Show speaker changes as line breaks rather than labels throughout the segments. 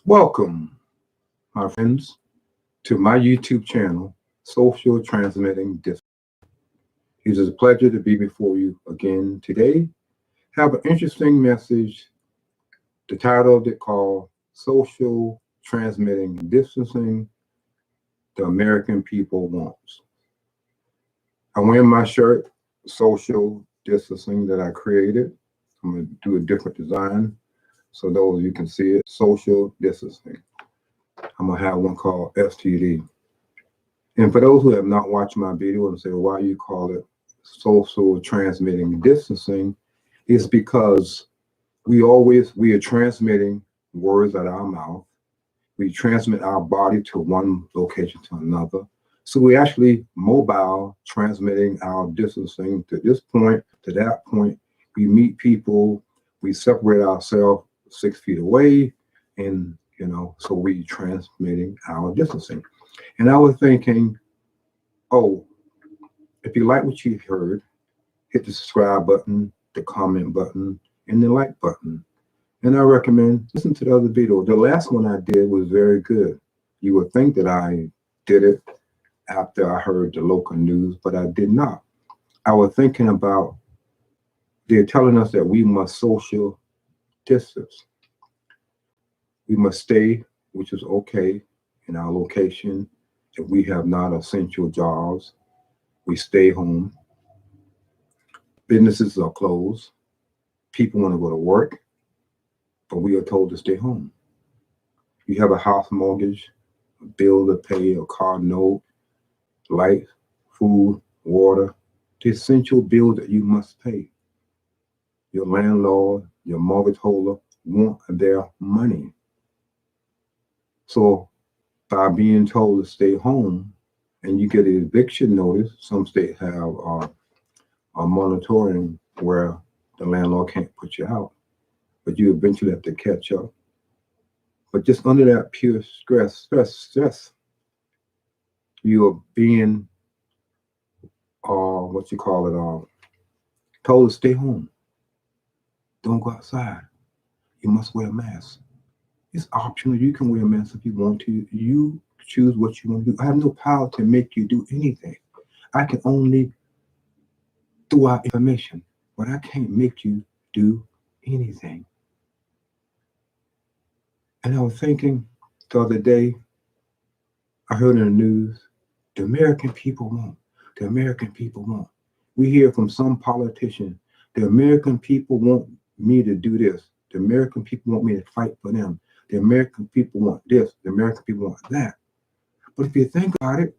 Welcome, my friends, to my YouTube channel, Social Transmitting Distance. It is a pleasure to be before you again today. Have an interesting message. The title of it called Social Transmitting Distancing the American People Wants. I'm wearing my shirt, Social Distancing, that I created. I'm going to do a different design so those you can see it, Social Distancing. I'm going to have one called STD. And for those who have not watched my video and say, why you call it social transmitting distancing, it's because we are transmitting words out of our mouth. We transmit our body to one location to another. So we actually mobile transmitting our distancing to this point, to that point. We meet people, we separate ourselves 6 feet away, and so we transmitting our distancing. And I was thinking, oh, if you like what you heard, hit the subscribe button, the comment button, and the like button. And I recommend listen to the other video. The last one I did was very good. You would think that I did it after I heard the local news, but I did not. I was thinking about, they're telling us that we must social distance. We must stay, which is okay, in our location. If we have not essential jobs, we stay home. Businesses are closed. People want to go to work, but we are told to stay home. You have a house mortgage, a bill to pay, a car note, light, food, water, the essential bills that you must pay. Your landlord, your mortgage holder want their money. So by being told to stay home, and you get an eviction notice, some states have a moratorium where the landlord can't put you out, but you eventually have to catch up. But just under that pure stress, you are being, told to stay home. Don't go outside. You must wear a mask. It's optional. You can wear a mask if you want to. You choose what you want to do. I have no power to make you do anything. I can only throw out information, but I can't make you do anything. And I was thinking the other day, I heard in the news, the American people want. The American people want. We hear from some politician, the American people want me to do this. The American people want me to fight for them. The American people want this. The American people want that. But if you think about it,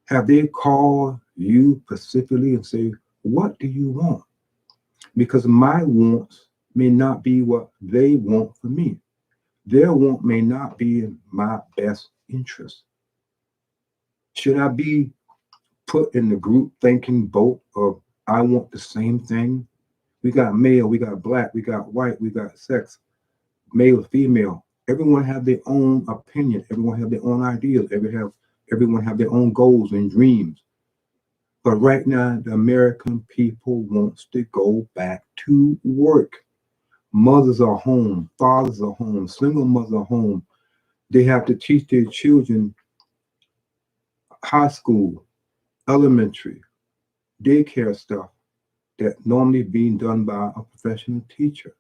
have they called you specifically and say, what do you want? Because my wants may not be what they want for me. Their want may not be in my best interest. Should I be put in the group thinking boat of I want the same thing? We got male, we got black, we got white, we got sex, male, female. Everyone have their own opinion. Everyone have their own ideas. Everyone have their own goals and dreams. But right now, the American people wants to go back to work. Mothers are home, fathers are home, single mothers are home. They have to teach their children high school, elementary, daycare stuff that normally being done by a professional teacher.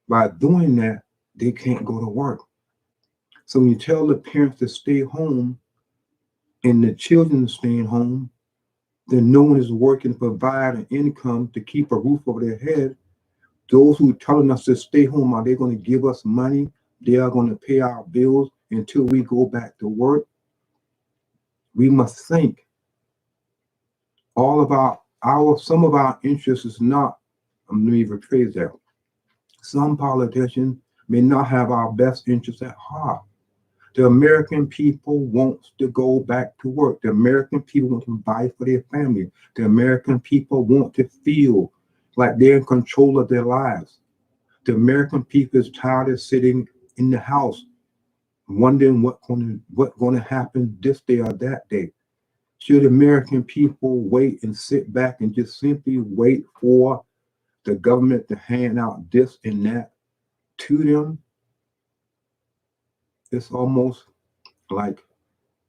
By doing that, they can't go to work. So when you tell the parents to stay home and the children are staying home, then no one is working to provide an income to keep a roof over their head. Those who are telling us to stay home, are they going to give us money? They are going to pay our bills until we go back to work. We must think. Some of our interests is not, let me rephrase that. Some politicians may not have our best interests at heart. The American people wants to go back to work. The American people want to provide for their family. The American people want to feel like they're in control of their lives. The American people is tired of sitting in the house wondering what's gonna happen this day or that day. Should American people wait and sit back and just simply wait for the government to hand out this and that to them? It's almost like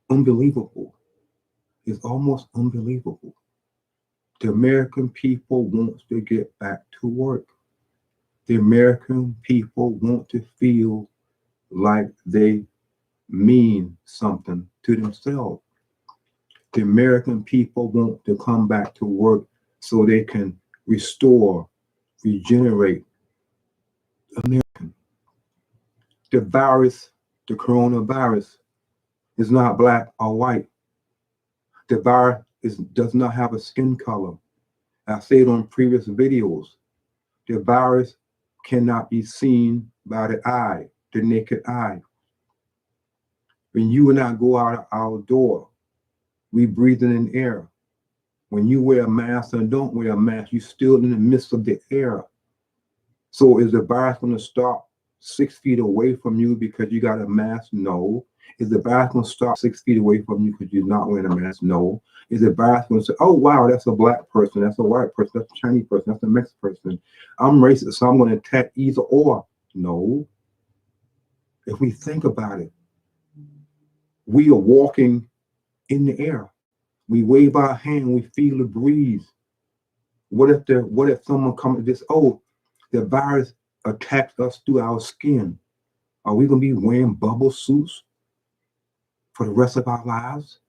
unbelievable. It's almost unbelievable. The American people wants to get back to work. The American people want to feel like they mean something to themselves. The American people want to come back to work so they can restore, regenerate American. The virus, the coronavirus, is not black or white. The virus does not have a skin color. I said on previous videos, the virus cannot be seen by the eye, the naked eye. When you and I go out our door, we breathing in air. When you wear a mask and don't wear a mask, you're still in the midst of the air. So is the virus going to stop 6 feet away from you because you got a mask? No. Is the virus going to stop 6 feet away from you because you're not wearing a mask? No. Is the virus going to say, oh, wow, that's a black person, that's a white person, that's a Chinese person, that's a Mexican person. I'm racist, so I'm going to attack either or. No. If we think about it, we are walking in the air. We wave our hand, we feel the breeze. What if someone comes to this, oh, the virus attacks us through our skin? Are we going to be wearing bubble suits for the rest of our lives?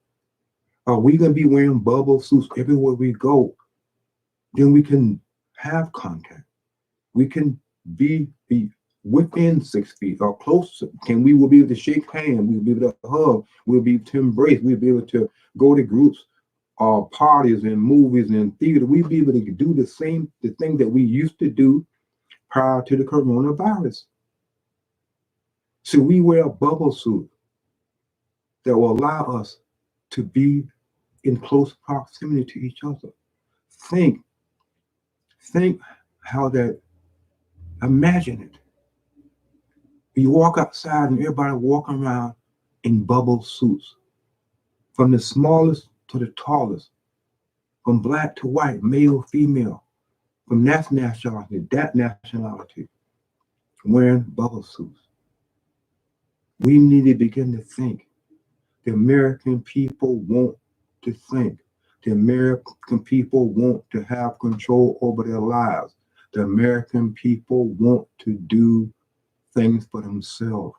Are we going to be wearing bubble suits everywhere we go? Then we can have contact. We can be within 6 feet or closer. We will be able to shake hands. We'll be able to hug. We'll be able to embrace. We'll be able to go to groups or parties and movies and theater. We'll be able to do the thing that we used to do prior to the coronavirus. So we wear a bubble suit that will allow us to be in close proximity to each other. Think how that, imagine it. You walk outside and everybody walking around in bubble suits, from the smallest to the tallest, from black to white, male, female, from that nationality, wearing bubble suits. We need to begin to think. The American people want to think. The American people want to have control over their lives. The American people want to do things for themselves.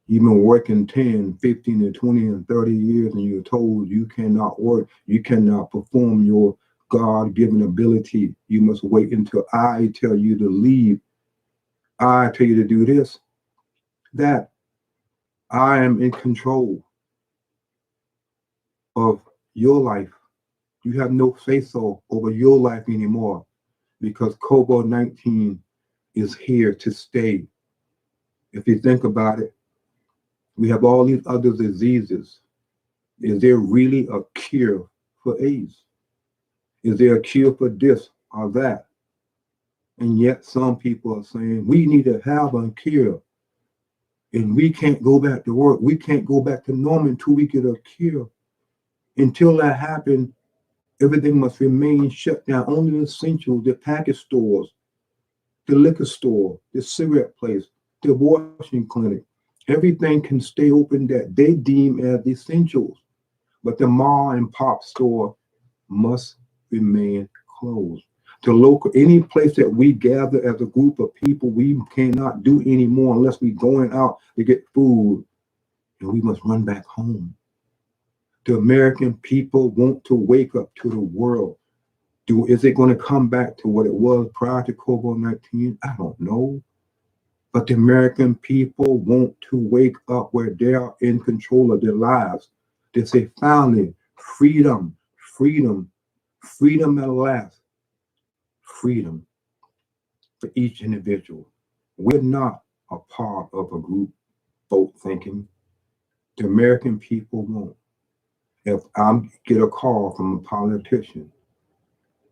You've been working 10, 15, and 20, and 30 years, and you're told you cannot work, you cannot perform your God-given ability. You must wait until I tell you to leave. I tell you to do this, that. I am in control of your life. You have no say-so over your life anymore because COVID-19 is here to stay. If you think about it, we have all these other diseases. Is there really a cure for AIDS? Is there a cure for this or that? And yet some people are saying we need to have a cure. And we can't go back to work. We can't go back to normal until we get a cure. Until that happens, everything must remain shut down. Only the essentials, the package stores, the liquor store, the cigarette place, the washing clinic, everything can stay open that they deem as essentials. But the mall and pop store must remain closed. The local, any place that we gather as a group of people, we cannot do anymore unless we're going out to get food, and we must run back home. The American people want to wake up to the world. Is it going to come back to what it was prior to COVID-19? I don't know. But the American people want to wake up where they are in control of their lives. They say, finally, freedom, freedom, freedom at last. Freedom for each individual. We're not a part of a group vote thinking. The American people won't. If I get a call from a politician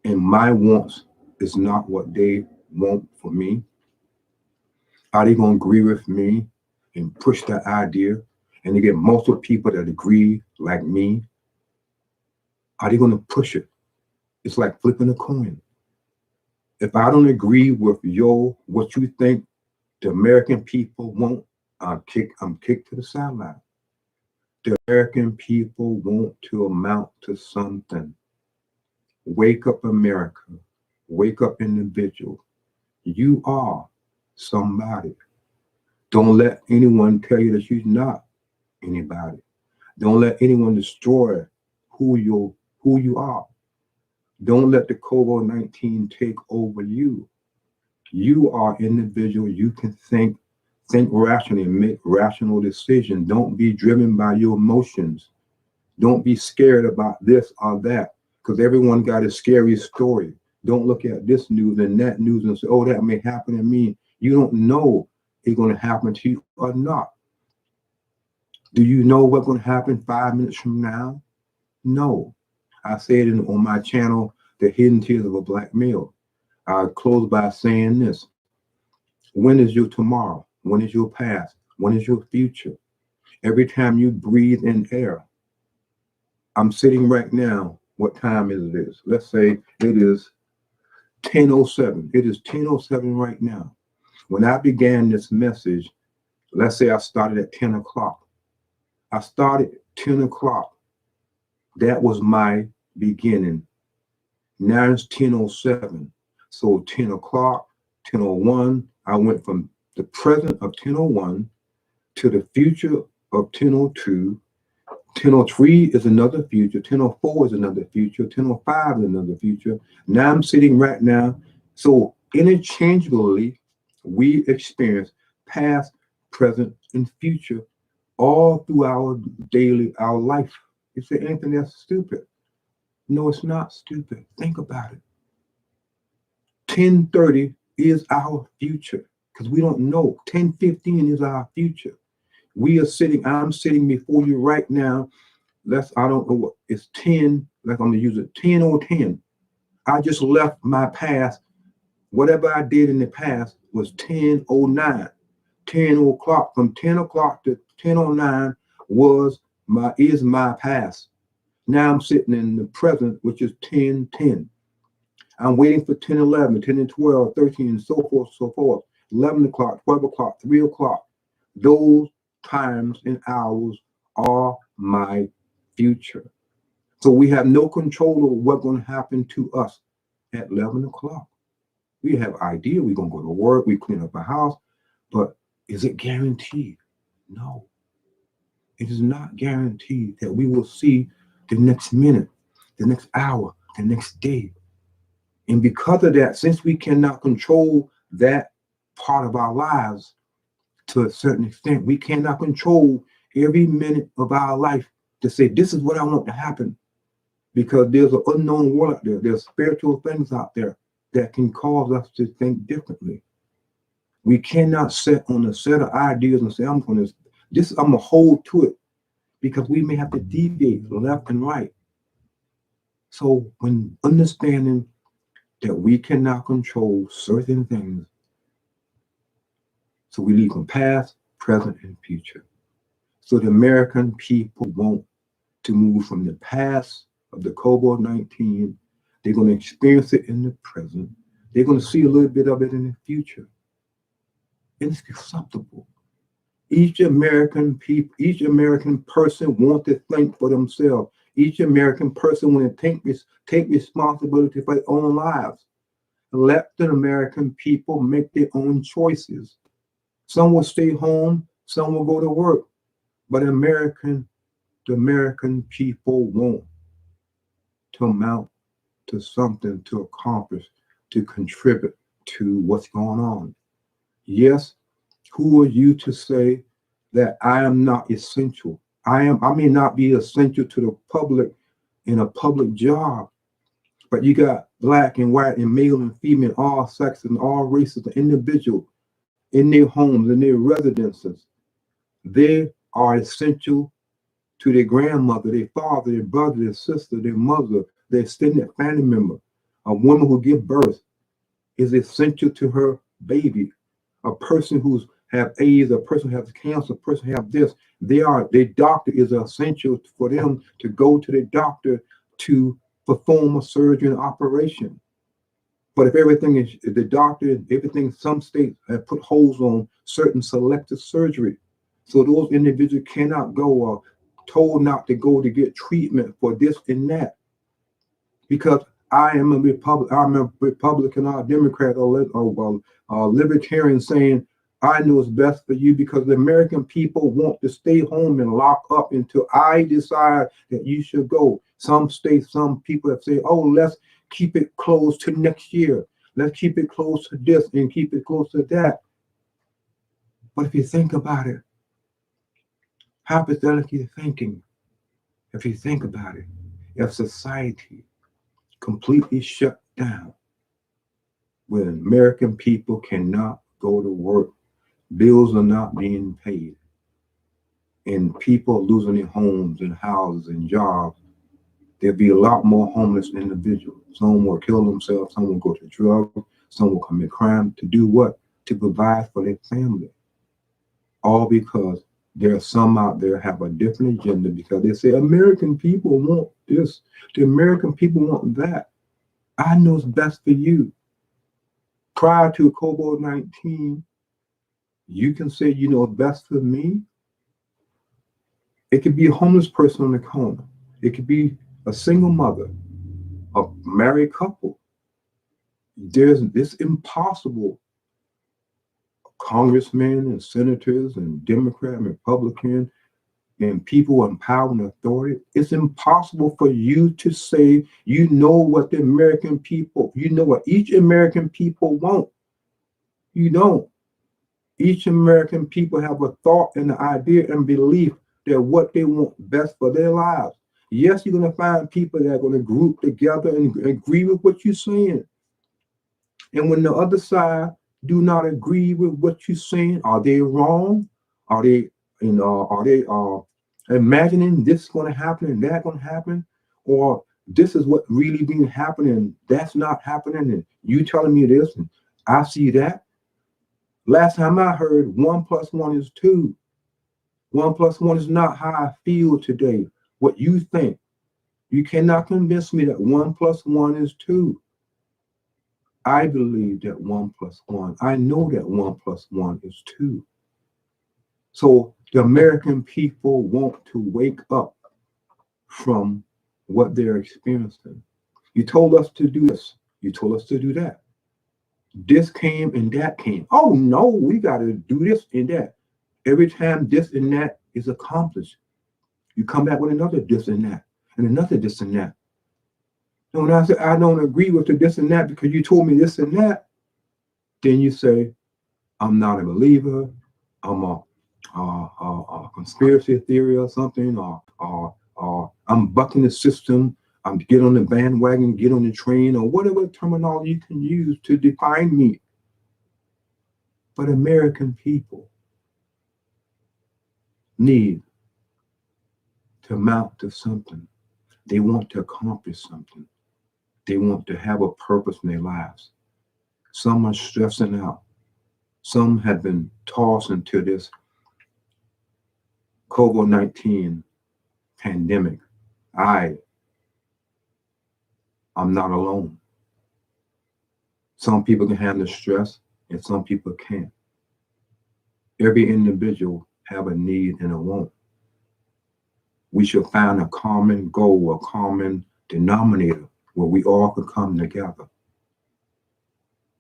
and my wants is not what they want for me, are they going to agree with me? and push that idea, and you get multiple people that agree like me, are they going to push it? It's like flipping a coin. If I don't agree with what you think the American people want, I'm kicked to the sideline. The American people want to amount to something. Wake up, America. Wake up, individual. You are somebody. Don't let anyone tell you that you're not anybody. Don't let anyone destroy who you are. Don't let the COVID-19 take over you. You are individual. You can think rationally and make rational decisions. Don't be driven by your emotions. Don't be scared about this or that, because everyone got a scary story. Don't look at this news and that news and say, oh, that may happen to me. You don't know it's going to happen to you or not. Do you know what's going to happen 5 minutes from now? No. I said on my channel, The Hidden Tears of a Black Male. I close by saying this. When is your tomorrow? When is your past? When is your future? Every time you breathe in air, I'm sitting right now. What time is this? Let's say it is 10:07. It is 10:07 right now. When I began this message, let's say I started at 10 o'clock. I started at 10 o'clock. That was my beginning. Now it's 10:07. So 10 o'clock, 10:01, I went from the present of 10:01 to the future of 10:02. 10:03 is another future. 10:04 is another future. 10:05 is another future. Now I'm sitting right now. So interchangeably, we experience past, present, and future all through our life. You say, Anthony, that's stupid. No, it's not stupid. Think about it. 10:30 is our future because we don't know. 10:15 is our future. I'm sitting before you right now. I don't know what it's 10, like I'm gonna use it 10:10. I just left my past. Whatever I did in the past was 10:09. 10 o'clock, from 10 o'clock to 10:09 is my past. Now I'm sitting in the present, which is 10:10. I'm waiting for 10:11, 10 and 12, 13, and so forth, so forth. 11 o'clock, 12 o'clock, 3 o'clock. Those times and hours are my future. So we have no control over what's going to happen to us at 11 o'clock. We have idea we're going to go to work, we clean up our house, but is it guaranteed? No. It is not guaranteed that we will see the next minute, the next hour, the next day. And because of that, since we cannot control that part of our lives to a certain extent, we cannot control every minute of our life to say, this is what I want to happen. Because there's an unknown world out there. There's spiritual things out there that can cause us to think differently. We cannot set on a set of ideas and say, I'm going to hold to it, because we may have to deviate left and right. So when understanding that we cannot control certain things, so we leave from past, present, and future. So the American people want to move from the past of the COVID-19. They're going to experience it in the present. They're going to see a little bit of it in the future. And it's acceptable. Each American person wants to think for themselves. Each American person want to take responsibility for their own lives. Let the American people make their own choices. Some will stay home, some will go to work. But the American people want to amount to something, to accomplish, to contribute to what's going on. Yes, who are you to say that I am not essential? I may not be essential to the public in a public job, but you got black and white and male and female, all sexes and all races, and individuals in their homes, in their residences. They are essential to their grandmother, their father, their brother, their sister, their mother, their extended family member. A woman who gives birth is essential to her baby. A person who have AIDS, a person has cancer, a person have this. Their doctor is essential for them to go to the doctor to perform a surgery and operation. But if everything is the doctor, everything, some states have put holes on certain selective surgery. So those individuals cannot go or told not to go to get treatment for this and that. Because I'm a Republican or a Democrat or libertarian saying, I know it's best for you because the American people want to stay home and lock up until I decide that you should go. Some states, some people have said, oh, let's keep it close to next year. Let's keep it close to this and keep it close to that. But if you think about it, hypothetically thinking, if you think about it, if society completely shut down, when American people cannot go to work, bills are not being paid, and people are losing their homes and houses and jobs, there'll be a lot more homeless individuals. Some will kill themselves, some will go to drugs, some will commit crime to do what? To provide for their family. All because there are some out there have a different agenda because they say American people want this, the American people want that. I know it's best for you. Prior to COVID-19, you can say, you know, it's best for me. It could be a homeless person on the corner. It could be a single mother, a married couple. It's impossible. Congressmen and senators and Democrat and Republican and people in power and authority, it's impossible for you to say you know what the American people, you know what each American people want. You don't. Each American people have a thought and an idea and belief that what they want best for their lives. Yes, you're going to find people that are going to group together and agree with what you're saying. And when the other side do not agree with what you're saying, are they wrong? Are they, are they imagining this is going to happen and that going to happen? Or this is what really been happening, that's not happening, and you telling me this and I see that? Last time I heard 1 + 1 is 2. 1 + 1 is not how I feel today. What you think. You cannot convince me that 1 + 1 is 2. I believe that 1 + 1. I know that 1 + 1 is 2. So the American people want to wake up from what they're experiencing. You told us to do this. You told us to do that. This came and that came. Oh no, we got to do this and that. Every time this and that is accomplished, you come back with another this and that, and another this and that. And when I say I don't agree with the this and that because you told me this and that, then you say, I'm not a believer, I'm a conspiracy theory or something, or I'm bucking the system, I'm get on the bandwagon, get on the train, or whatever terminology you can use to define me. But American people need to amount to something. They want to accomplish something. They want to have a purpose in their lives. Some are stressing out. Some have been tossed into this COVID-19 pandemic. I'm not alone. Some people can handle stress and some people can't. Every individual have a need and a want. We should find a common goal, a common denominator where we all can come together.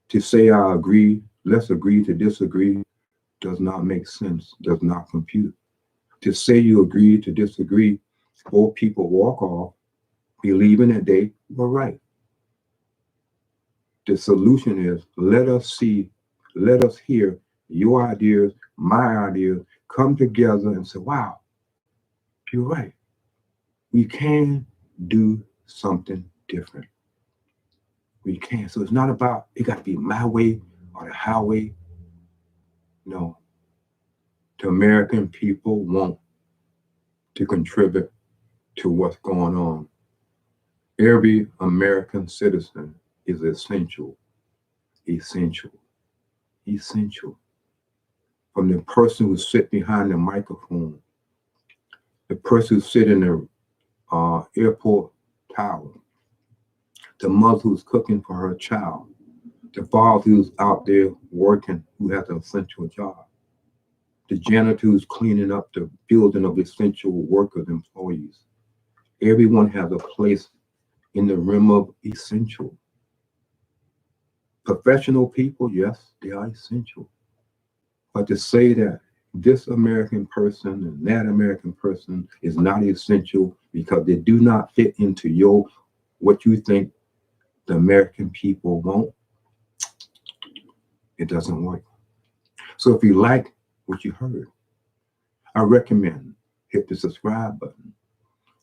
To say I agree, let's agree to disagree, does not make sense, does not compute. To say you agree to disagree, both people walk off believing that they were right. The solution is let us hear your ideas, my ideas, come together and say, wow, you're right. We can do something different. We can. So it's not about, it got to be my way or the highway. No. The American people want to contribute to what's going on. Every American citizen is essential. from the person who sit behind the microphone, the person who sit in the airport tower, the mother who's cooking for her child, the father who's out there working, who has an essential job, the janitor who's cleaning up the building of essential workers, employees. Everyone has a place in the realm of essential. Professional people, yes, they are essential. But to say that this American person and that American person is not essential because they do not fit into what you think the American people want, it doesn't work. So if you like what you heard, I recommend hit the subscribe button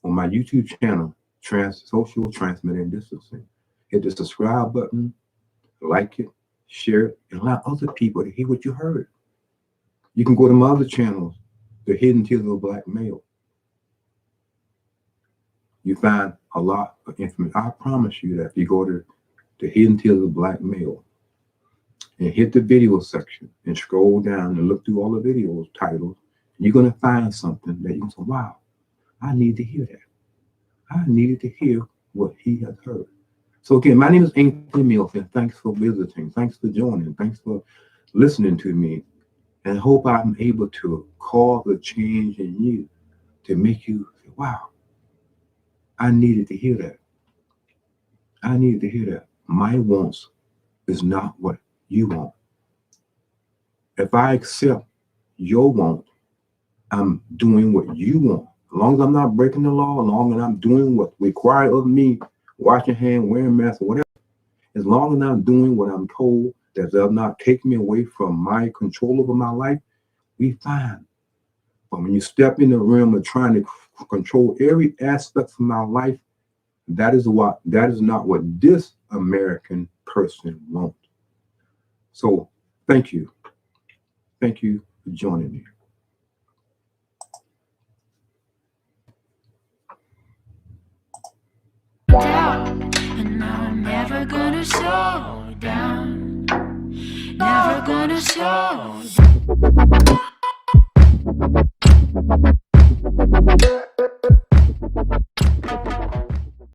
on my YouTube channel, Social Transmitting Distancing. Hit the subscribe button, like it, share it, and allow other people to hear what you heard. You can go to my other channels, The Hidden Tears of a Black Male. You find a lot of information. I promise you that if you go to The Hidden Tears of a Black Male and hit the video section and scroll down and look through all the videos titles, you're going to find something that you can say, wow, I need to hear that. I needed to hear what he has heard. So again, my name is Anthony Mills, and thanks for visiting. Thanks for joining. Thanks for listening to me. And I hope I'm able to cause a change in you to make you say, wow, I needed to hear that. I needed to hear that. My wants is not what you want. If I accept your want, I'm doing what you want. As long as I'm not breaking the law, as long as I'm doing what's required of me, washing hands, wearing masks, or whatever, as long as I'm doing what I'm told, that does not take me away from my control over my life, we fine. But when you step in the realm of trying to control every aspect of my life, that is not what this American person wants. So thank you. Thank you for joining me.
And I'm never gonna slow down. Never gonna slow down.